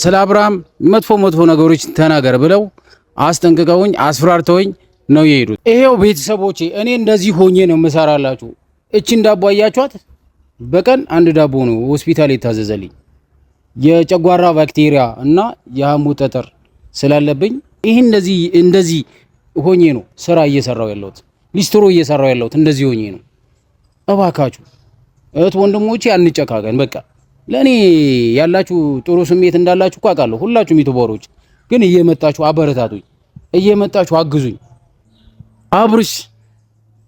ስለ አብርሃም መጥፎ ነገሮች ተናገር ብለው አስጠንቅቀውኝ አስፈራርተውኝ ነው የሄዱት። ይሄው ቤተሰቦቼ እኔ እንደዚህ ሆኜ ነው መሰራላችሁ። እቺን ዳቦ አያችኋት? በቀን አንድ ዳቦ ነው ሆስፒታል የታዘዘልኝ። የጨጓራ ባክቴሪያ እና የሐሞት ጠጠር ስላለብኝ ይሄ እንደዚህ ሆኜ ነው ስራ እየሰራው ያለሁት፣ ሊስትሮ እየሰራው ያለሁት እንደዚህ ሆኜ ነው። እባካችሁ እህት ወንድሞቼ አንጨካከን። በቃ ለኔ ያላችሁ ጥሩ ስሜት እንዳላችሁ እኮ አውቃለሁ። ሁላችሁም ዩቲዩበሮች ግን እየመጣችሁ አበረታቱኝ፣ እየመጣችሁ አግዙኝ። አብርሽ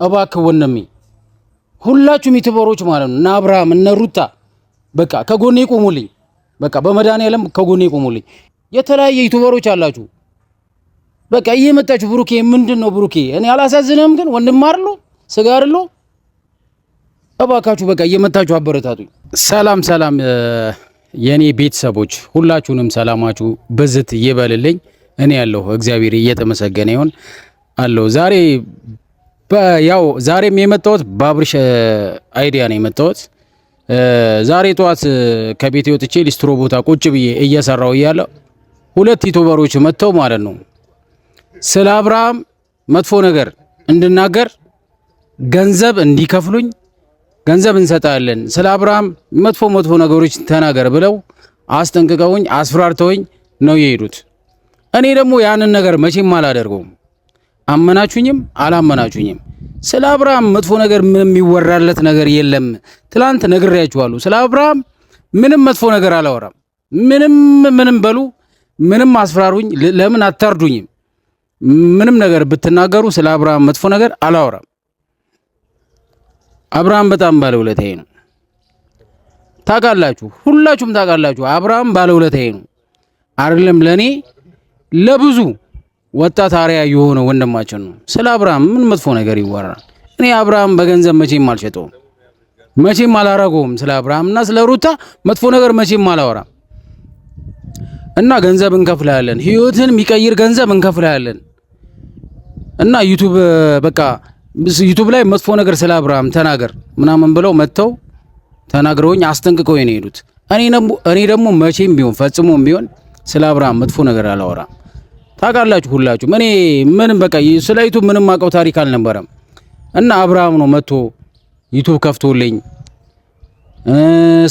እባክህ ወንድሜ፣ ሁላችሁም ዩቲዩበሮች ማለት ነው እና አብርሃም እነ ሩታ በቃ ከጎኔ ቆሙልኝ። በቃ በመድኃኒዓለም ከጎኔ ቆሙልኝ። የተለያየ ዩቲዩበሮች አላችሁ። በቃ እየመጣችሁ ብሩኬ ምንድነው ብሩኬ እኔ አላሳዝንም ግን ወንድም አይደሉ ስጋ አይደሉ? እባካችሁ በቃ እየመጣችሁ አበረታቱኝ። ሰላም የኔ ቤተሰቦች ሁላችሁንም ሰላማችሁ በዝት ይበልልኝ። እኔ ያለሁ እግዚአብሔር እየተመሰገነ ይሁን አለው። ዛሬም የመጣሁት በአብርሽ አይዲያ ነው የመጣሁት። ዛሬ ጠዋት ከቤት ወጥቼ ሊስትሮ ቦታ ቁጭ ብዬ እየሰራው እያለ ሁለት ዩቲዩበሮች መጥተው ማለት ነው ስለ አብርሃም መጥፎ ነገር እንድናገር ገንዘብ እንዲከፍሉኝ ገንዘብ እንሰጣለን፣ ስለ አብርሃም መጥፎ ነገሮች ተናገር ብለው አስጠንቅቀውኝ አስፈራርተውኝ ነው የሄዱት። እኔ ደግሞ ያንን ነገር መቼም አላደርገውም። አመናችሁኝም አላመናችሁኝም ስለ አብርሃም መጥፎ ነገር ምንም የሚወራለት ነገር የለም። ትላንት ነግሬያችኋለሁ። ስለ አብርሃም ምንም መጥፎ ነገር አላወራም። ምንም በሉ ምንም አስፈራሩኝ፣ ለምን አታርዱኝም? ምንም ነገር ብትናገሩ ስለ አብርሃም መጥፎ ነገር አላወራም። አብርሃም በጣም ባለውለታዬ ነው። ታውቃላችሁ፣ ሁላችሁም ታውቃላችሁ። አብርሃም ባለውለታዬ ነው። አይደለም ለኔ ለብዙ ወጣት አሪያ የሆነ ወንድማችን ነው። ስለ አብርሃም ምን መጥፎ ነገር ይወራል? እኔ አብርሃም በገንዘብ መቼም አልሸጠውም፣ መቼም አላረገውም። ስለ አብርሃም እና ስለ ሩታ መጥፎ ነገር መቼም አላወራም። እና ገንዘብ እንከፍላለን፣ ህይወትን የሚቀይር ገንዘብ እንከፍላለን። እና ዩቲዩብ ላይ መጥፎ ነገር ስለ አብርሃም ተናገር ምናምን ብለው መጥተው ተናግረውኝ አስጠንቅቀው ነው የሄዱት። እኔ ደግሞ መቼም ቢሆን ፈጽሞም ቢሆን ስለ አብርሃም መጥፎ ነገር አላወራም። ታውቃላችሁ ሁላችሁም። እኔ ምንም በቃ ስለ ዩቲዩብ ምንም አውቀው ታሪክ አልነበረም። እና አብርሃም ነው መጥቶ ዩቲዩብ ከፍቶልኝ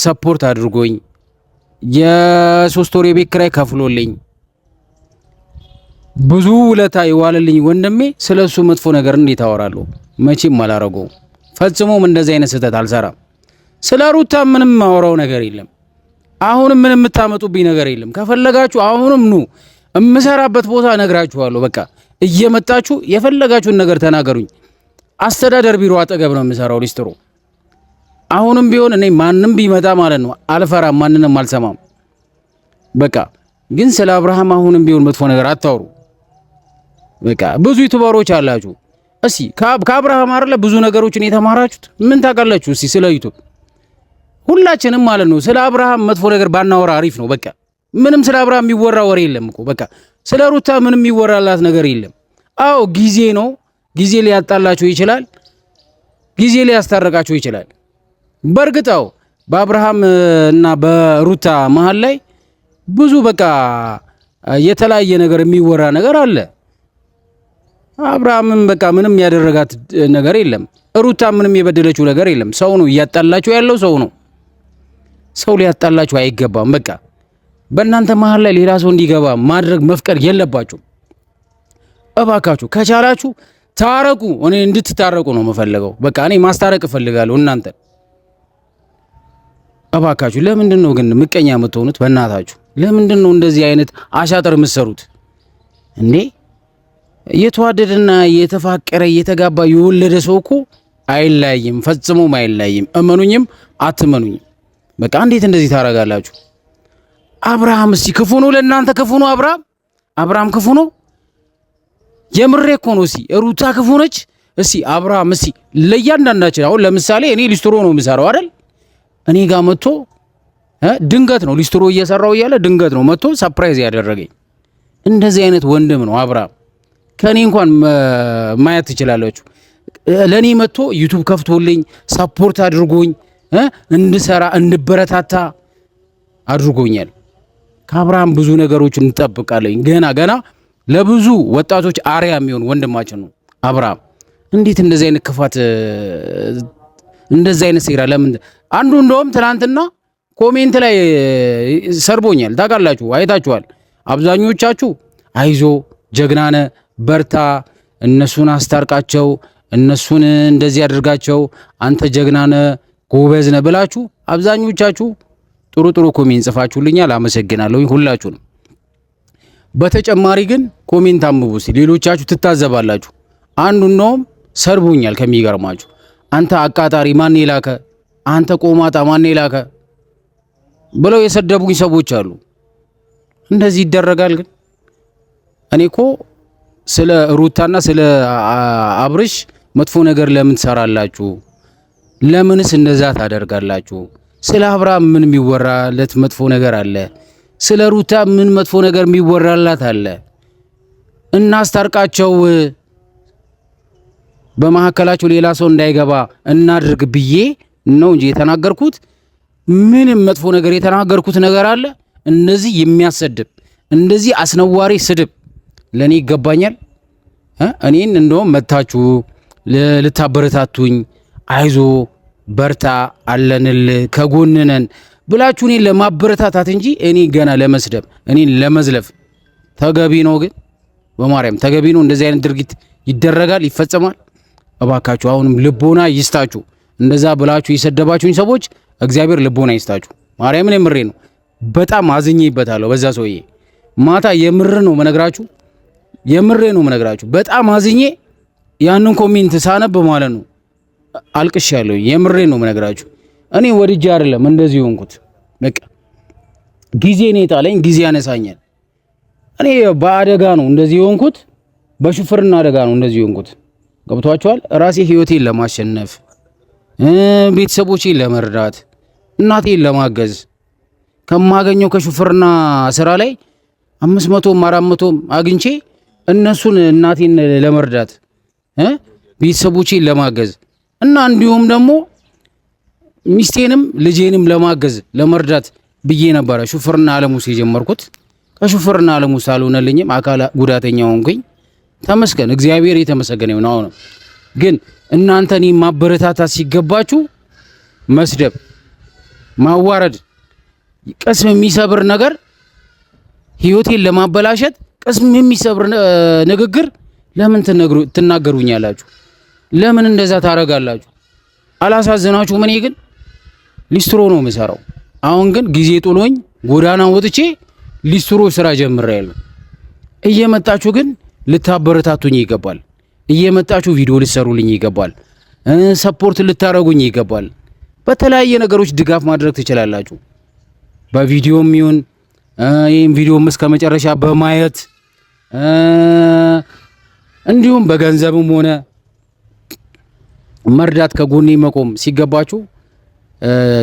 ሰፖርት አድርጎኝ የ3 ወር የቤት ኪራይ ከፍሎልኝ ብዙ ውለታ ይዋለልኝ ወንድሜ። ስለሱ መጥፎ ነገር እንዴት አወራለሁ? መቼም አላረገው። ፈጽሞም እንደዚህ አይነት ስህተት አልሰራም። ስለ ሩታ ምንም ማወራው ነገር የለም። አሁንም ምንም የምታመጡብኝ ነገር የለም። ከፈለጋችሁ አሁንም ኑ እምሰራበት ቦታ እነግራችኋለሁ። በቃ እየመጣችሁ የፈለጋችሁን ነገር ተናገሩኝ። አስተዳደር ቢሮ አጠገብ ነው የምሰራው ሊስትሮ። አሁንም ቢሆን እኔ ማንም ቢመጣ ማለት ነው አልፈራም፣ ማንንም አልሰማም። በቃ ግን ስለ አብርሃም አሁንም ቢሆን መጥፎ ነገር አታውሩ። በቃ ብዙ ዩቲዩበሮች አላችሁ። እስቲ ከአብርሃም አይደለ ብዙ ነገሮችን የተማራችሁት? ምን ታውቃላችሁ? እስቲ ስለ ዩቲዩብ ሁላችንም ማለት ነው ስለ አብርሃም መጥፎ ነገር ባናወራ አሪፍ ነው። በቃ ምንም ስለ አብርሃም የሚወራ ወሬ የለም እኮ። በቃ ስለ ሩታ ምንም የሚወራላት ነገር የለም። አዎ ጊዜ ነው፣ ጊዜ ሊያጣላችሁ ይችላል፣ ጊዜ ሊያስታርቃችሁ ይችላል። በእርግጣው በአብርሃም እና በሩታ መሃል ላይ ብዙ በቃ የተለያየ ነገር የሚወራ ነገር አለ። አብርሃምም በቃ ምንም ያደረጋት ነገር የለም። ሩታ ምንም የበደለችው ነገር የለም። ሰው ነው እያጣላችሁ ያለው፣ ሰው ነው። ሰው ሊያጣላችሁ አይገባም። በቃ በእናንተ መሃል ላይ ሌላ ሰው እንዲገባ ማድረግ መፍቀድ የለባችሁ። እባካችሁ ከቻላችሁ ታረቁ። እኔ እንድትታረቁ ነው የምፈልገው። በቃ እኔ ማስታረቅ እፈልጋለሁ እናንተ። እባካችሁ ለምንድን ነው ግን ምቀኛ የምትሆኑት? በእናታችሁ ለምንድን ነው እንደዚህ አይነት አሻጥር የምትሰሩት እንዴ? የተዋደደና የተፋቀረ የተጋባ የወለደ ሰው እኮ አይለያይም፣ ፈጽሞም አይለያይም። እመኑኝም አትመኑኝም። በቃ እንዴት እንደዚህ ታረጋላችሁ? አብርሃም እስቲ ክፉ ነው ለእናንተ? ክፉ ነው አብርሃም ክፉ ነው? የምሬ እኮ ነው። እስቲ ሩታ ክፉ ነች? እስቲ አብርሃም እስቲ ለእያንዳንዳችን አሁን ለምሳሌ እኔ ሊስትሮ ነው የምሰራው አይደል? እኔ ጋር መጥቶ ድንገት ነው ሊስትሮ እየሰራው እያለ ድንገት ነው መጥቶ ሰርፕራይዝ ያደረገኝ። እንደዚህ አይነት ወንድም ነው አብርሃም። ከኔ እንኳን ማየት ትችላላችሁ። ለኔ መጥቶ ዩቲዩብ ከፍቶልኝ ሰፖርት አድርጎኝ እንድሰራ እንድበረታታ አድርጎኛል። ከአብርሃም ብዙ ነገሮች እንጠብቃለን። ገና ለብዙ ወጣቶች አርያ የሚሆን ወንድማችን ነው አብርሃም። እንዴት እንደዚህ አይነት ክፋት እንደዚህ አይነት ሴራ ለምን? አንዱ እንደውም ትናንትና ኮሜንት ላይ ሰርቦኛል። ታውቃላችሁ፣ አይታችኋል። አብዛኞቻችሁ አይዞ ጀግናነ በርታ፣ እነሱን አስታርቃቸው፣ እነሱን እንደዚህ አድርጋቸው፣ አንተ ጀግናነ ጎበዝ ነህ ብላችሁ አብዛኞቻችሁ ጥሩ ኮሜንት ጽፋችሁልኛል። አመሰግናለሁ ሁላችሁንም። በተጨማሪ ግን ኮሜንት አንብቡ እስቲ፣ ሌሎቻችሁ ትታዘባላችሁ። አንዱ እንደውም ሰርቦኛል ከሚገርማችሁ፣ አንተ አቃጣሪ ማን ይላከ፣ አንተ ቆማጣ ማን ይላከ ብለው የሰደቡኝ ሰዎች አሉ። እንደዚህ ይደረጋል? ግን እኔ እኮ ስለ ሩታና ስለ አብርሽ መጥፎ ነገር ለምን ትሰራላችሁ? ለምንስ እንደዛ ታደርጋላችሁ? ስለ አብርሃም ምን የሚወራለት መጥፎ ነገር አለ? ስለ ሩታ ምን መጥፎ ነገር የሚወራላት አለ? እናስታርቃቸው፣ በመሐከላቸው ሌላ ሰው እንዳይገባ እናድርግ ብዬ ነው እንጂ የተናገርኩት ምንም መጥፎ ነገር የተናገርኩት ነገር አለ? እንደዚህ የሚያሰድብ እንደዚህ አስነዋሪ ስድብ ለኔ ይገባኛል? እኔን እንደውም መታችሁ ልታበረታቱኝ አይዞ በርታ አለንል ከጎንነን ብላችሁ እኔን ለማበረታታት እንጂ እኔ ገና ለመስደብ እኔን ለመዝለፍ ተገቢ ነው? ግን በማርያም ተገቢ ነው? እንደዚህ አይነት ድርጊት ይደረጋል? ይፈጸማል? እባካችሁ አሁንም ልቦና ይስጣችሁ። እንደዛ ብላችሁ የሰደባችሁኝ ሰዎች እግዚአብሔር ልቦና ይስጣችሁ። ማርያምን የምሬ ነው። በጣም አዝኜበታለሁ በዛ ሰውዬ። ማታ የምር ነው መነግራችሁ፣ የምሬ ነው መነግራችሁ። በጣም አዝኜ ያንን ኮሜንት ሳነብ ማለት ነው አልቅሻለሁ። የምሬ ነው መነግራችሁ። እኔ ወድጄ አይደለም እንደዚህ ሆንኩት። በቃ ጊዜ ነው የጣለኝ፣ ጊዜ ያነሳኛል። እኔ በአደጋ ነው እንደዚህ ሆንኩት፣ በሹፍርና አደጋ ነው እንደዚህ ሆንኩት። ገብቷችኋል? ራሴ ህይወቴን ለማሸነፍ ቤተሰቦቼን ለመርዳት እናቴን ለማገዝ ከማገኘው ከሹፍርና ስራ ላይ 500ም 400ም አግኝቼ እነሱን እናቴን ለመርዳት ቤተሰቦቼን ለማገዝ እና እንዲሁም ደግሞ ሚስቴንም ልጄንም ለማገዝ ለመርዳት ብዬ ነበረ ሹፍርና ዓለም ውስጥ የጀመርኩት። ከሹፍርና ዓለም ውስጥ አልሆነልኝም፣ አካል ጉዳተኛ ሆንኩኝ። ተመስገን፣ እግዚአብሔር የተመሰገነ ይሁን። አሁን ግን እናንተን ማበረታታት ሲገባችሁ መስደብ፣ ማዋረድ፣ ቅስም የሚሰብር ነገር ህይወቴን ለማበላሸት ቅስም የሚሰብር ንግግር ለምን ትናገሩኛላችሁ? ለምን እንደዛ ታረጋላችሁ? አላሳዝናችሁም? እኔ ግን ሊስትሮ ነው የምሰራው። አሁን ግን ጊዜ ጥሎኝ ጎዳና ወጥቼ ሊስትሮ ስራ ጀምሬያለሁ። እየመጣችሁ ግን ልታበረታቱኝ ይገባል። እየመጣችሁ ቪዲዮ ልትሰሩልኝ ይገባል። ሰፖርት ልታረጉኝ ይገባል። በተለያየ ነገሮች ድጋፍ ማድረግ ትችላላችሁ። በቪዲዮም ይሁን ይህም ቪዲዮም እስከ መጨረሻ በማየት እንዲሁም በገንዘብም ሆነ መርዳት ከጎኔ መቆም ሲገባችሁ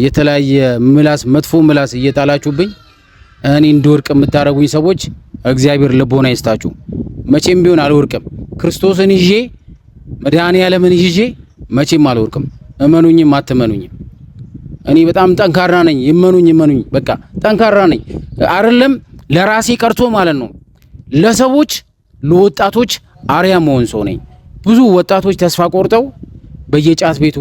የተለያየ ምላስ መጥፎ ምላስ እየጣላችሁብኝ እኔ እንድወርቅ የምታረጉኝ ሰዎች እግዚአብሔር ልቦና ይስጣችሁ። መቼም ቢሆን አልወርቅም። ክርስቶስን ይዤ መድኃኔዓለምን ይዤ መቼም አልወርቅም። እመኑኝም አትመኑኝም እኔ በጣም ጠንካራ ነኝ። ይመኑኝ በቃ ጠንካራ ነኝ። አይደለም ለራሴ ቀርቶ ማለት ነው ለሰዎች ለወጣቶች አርያ መሆን ሰው ነኝ። ብዙ ወጣቶች ተስፋ ቆርጠው በየጫት ቤቱ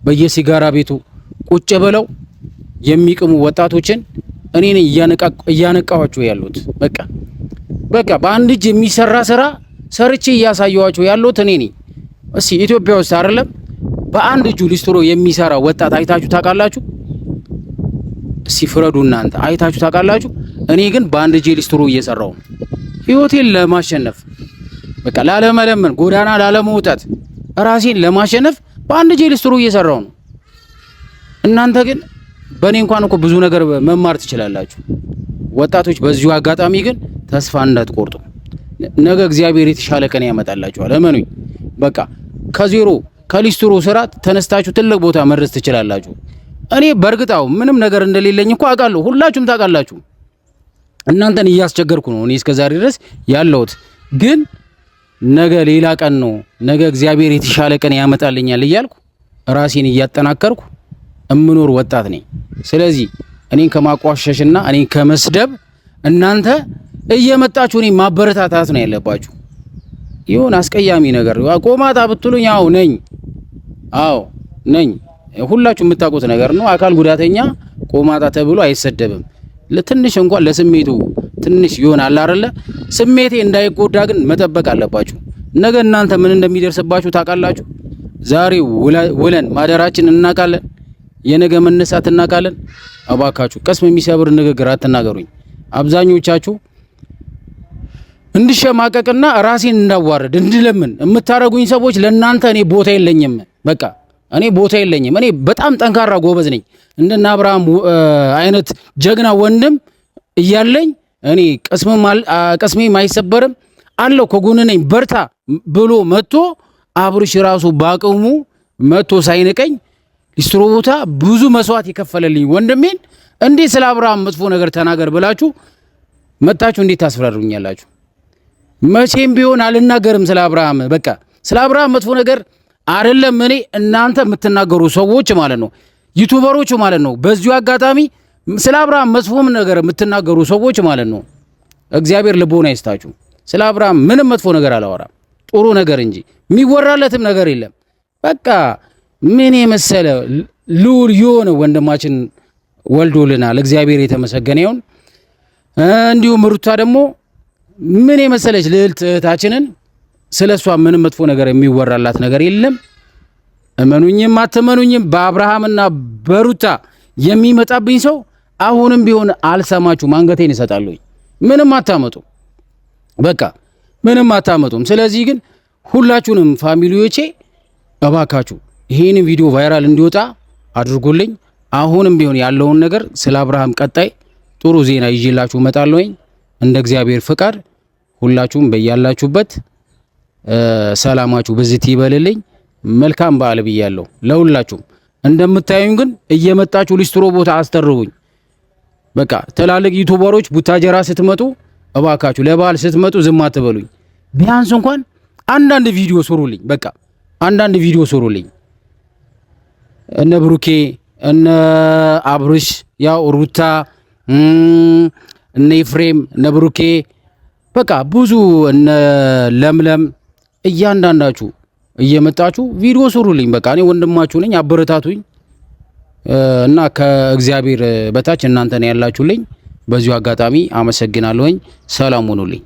በየሲጋራ ቤቱ ቁጭ ብለው የሚቅሙ ወጣቶችን እኔ ነኝ እያነቃኋቸው ያሉት። በቃ በአንድ እጅ የሚሰራ ስራ ሰርቼ እያሳየኋቸው ያሉት እኔ ነኝ። እስኪ ኢትዮጵያ ውስጥ አይደለም በአንድ እጁ ሊስትሮ የሚሰራ ወጣት አይታችሁ ታውቃላችሁ? እስኪ ፍረዱ እናንተ። አይታችሁ ታውቃላችሁ? እኔ ግን በአንድ እጄ ሊስትሮ እየሰራው ነው ህይወቴን ለማሸነፍ፣ በቃ ላለመለመን፣ ጎዳና ላለመውጣት፣ ራሴን ለማሸነፍ በአንድ እጄ ሊስትሮ እየሰራው ነው። እናንተ ግን በእኔ እንኳን እኮ ብዙ ነገር መማር ትችላላችሁ ወጣቶች። በዚሁ አጋጣሚ ግን ተስፋ እንዳትቆርጡ። ነገ እግዚአብሔር የተሻለ ቀን ያመጣላችኋል። እመኑኝ። በቃ ከዜሮ ከሊስትሮ ስራ ተነስታችሁ ትልቅ ቦታ መድረስ ትችላላችሁ። እኔ በእርግጣው ምንም ነገር እንደሌለኝ እኮ አውቃለሁ። ሁላችሁም ታውቃላችሁ። እናንተን እያስቸገርኩ ነው እኔ እስከዛሬ ድረስ ያለሁት። ግን ነገ ሌላ ቀን ነው፣ ነገ እግዚአብሔር የተሻለ ቀን ያመጣልኛል እያልኩ ራሴን እያጠናከርኩ እምኖር ወጣት ነኝ። ስለዚህ እኔን ከማቋሸሽና እኔን ከመስደብ እናንተ እየመጣችሁ እኔ ማበረታታት ነው ያለባችሁ። ይሁን አስቀያሚ ነገር ቆማጣ ብትሉኝ ያው ነኝ። አዎ ነኝ። ሁላችሁ የምታውቁት ነገር ነው። አካል ጉዳተኛ ቆማጣ ተብሎ አይሰደብም። ለትንሽ እንኳን ለስሜቱ ትንሽ ይሆናል አይደለ? ስሜቴ እንዳይጎዳ ግን መጠበቅ አለባችሁ። ነገ እናንተ ምን እንደሚደርስባችሁ ታውቃላችሁ። ዛሬ ውለን ማደራችን እናውቃለን። የነገ መነሳት እናውቃለን። እባካችሁ ቀስም የሚሰብር ንግግር አትናገሩኝ። አብዛኞቻችሁ እንድሸማቀቅና ራሴን እንዳዋረድ እንድለምን የምታረጉኝ ሰዎች ለእናንተ እኔ ቦታ የለኝም። በቃ እኔ ቦታ የለኝም። እኔ በጣም ጠንካራ ጎበዝ ነኝ። እንደና አብርሃም አይነት ጀግና ወንድም እያለኝ እኔ ቀስሜም አይሰበርም አለው ከጎን ነኝ በርታ ብሎ መጥቶ አብርሽ ራሱ ባቅሙ መጥቶ ሳይንቀኝ ሊስትሮ ቦታ ብዙ መስዋዕት የከፈለልኝ ወንድሜን እንዴት ስለ አብርሃም መጥፎ ነገር ተናገር ብላችሁ መጣችሁ እንዴት ታስፈራሩኛላችሁ? መቼም ቢሆን አልናገርም ስለ አብርሃም። በቃ ስለ አብርሃም መጥፎ ነገር አይደለም እኔ እናንተ የምትናገሩ ሰዎች ማለት ነው፣ ዩቲዩበሮች ማለት ነው። በዚሁ አጋጣሚ ስለ አብርሃም መጥፎም ነገር የምትናገሩ ሰዎች ማለት ነው፣ እግዚአብሔር ልቦና ይስጣችሁ። ስለ አብርሃም ምንም መጥፎ ነገር አላወራም፣ ጥሩ ነገር እንጂ የሚወራለትም ነገር የለም። በቃ ምን የመሰለ ልዑል የሆነ ወንድማችን ወልዶልናል። እግዚአብሔር የተመሰገነ ይሁን። እንዲሁም ሩታ ደግሞ ምን የመሰለች ልዕልት እህታችንን ስለሷ ምንም መጥፎ ነገር የሚወራላት ነገር የለም። እመኑኝም አትመኑኝም በአብርሃምና በሩታ የሚመጣብኝ ሰው አሁንም ቢሆን አልሰማችሁም፣ አንገቴን እሰጣለሁ። ምንም አታመጡም፣ በቃ ምንም አታመጡም። ስለዚህ ግን ሁላችሁንም ፋሚሊዎቼ እባካችሁ ይሄን ቪዲዮ ቫይራል እንዲወጣ አድርጉልኝ። አሁንም ቢሆን ያለውን ነገር ስለ አብርሃም ቀጣይ ጥሩ ዜና ይዤላችሁ እመጣለሁኝ እንደ እግዚአብሔር ፍቃድ። ሁላችሁም በያላችሁበት ሰላማችሁ በዚህ ይበልልኝ። መልካም በዓል ብያለሁ ለሁላችሁም። እንደምታዩኝ ግን እየመጣችሁ ሊስትሮ ቦታ አስተርቡኝ። በቃ ትላልቅ ዩቲዩበሮች ቡታጀራ ስትመጡ እባካችሁ ለበዓል ስትመጡ ዝም አትበሉኝ። ቢያንስ እንኳን አንዳንድ ቪዲዮ ስሩልኝ። በቃ አንዳንድ ቪዲዮ ስሩልኝ። እነ ብሩኬ እነ አብርሽ ያው ሩታ እነ ኤፍሬም እነ ብሩኬ በቃ ብዙ እነ ለምለም እያንዳንዳችሁ እየመጣችሁ ቪዲዮ ስሩልኝ። በቃ እኔ ወንድማችሁ ነኝ፣ አበረታቱኝ እና ከእግዚአብሔር በታች እናንተ ነው ያላችሁልኝ። በዚሁ አጋጣሚ አመሰግናለሁኝ። ሰላም ሁኑልኝ።